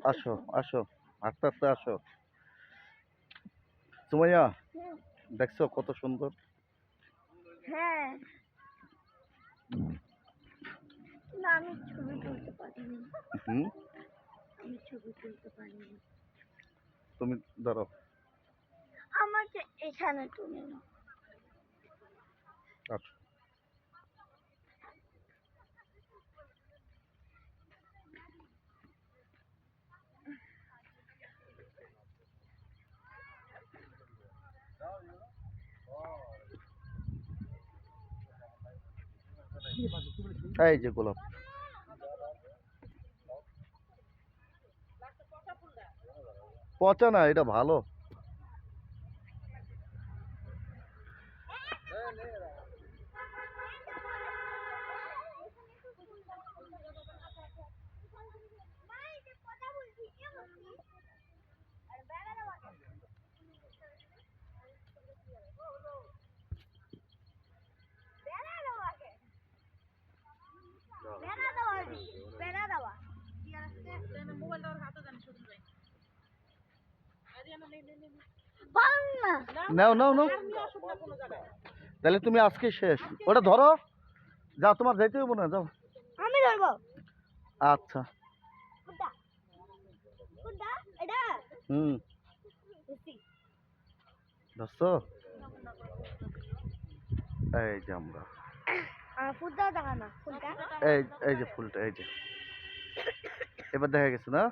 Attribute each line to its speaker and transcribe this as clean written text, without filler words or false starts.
Speaker 1: আসো আসো, আস্তে আস্তে আসো। সুমাইয়া, দেখছো কত সুন্দর?
Speaker 2: হ্যাঁ, না আমি ছবি তুলতে পারিনি।
Speaker 1: হুম,
Speaker 2: আমি ছবি তুলতে পারিনি।
Speaker 1: তুমি ধরো।
Speaker 2: আমাকে এখানে তুলে নাও।
Speaker 1: আচ্ছা, এই যে গোলাপ। পচা না, এটা ভালো। নাও নাও নাও, তাহলে তুমি আজকে শেষ। ওটা ধরো, যাও, তোমার যাইতে হইব না, যাও।
Speaker 2: আমি ধরবো।
Speaker 1: আচ্ছা।
Speaker 2: কোনটা? কোনটা? এটা?
Speaker 1: হুম,
Speaker 2: বুঝছি।
Speaker 1: ধরছো? এই যে আমরা,
Speaker 2: ফুলটা দেখা না। কোনটা?
Speaker 1: এই এই যে ফুলটা, এই যে এবার দেখা গেছে না?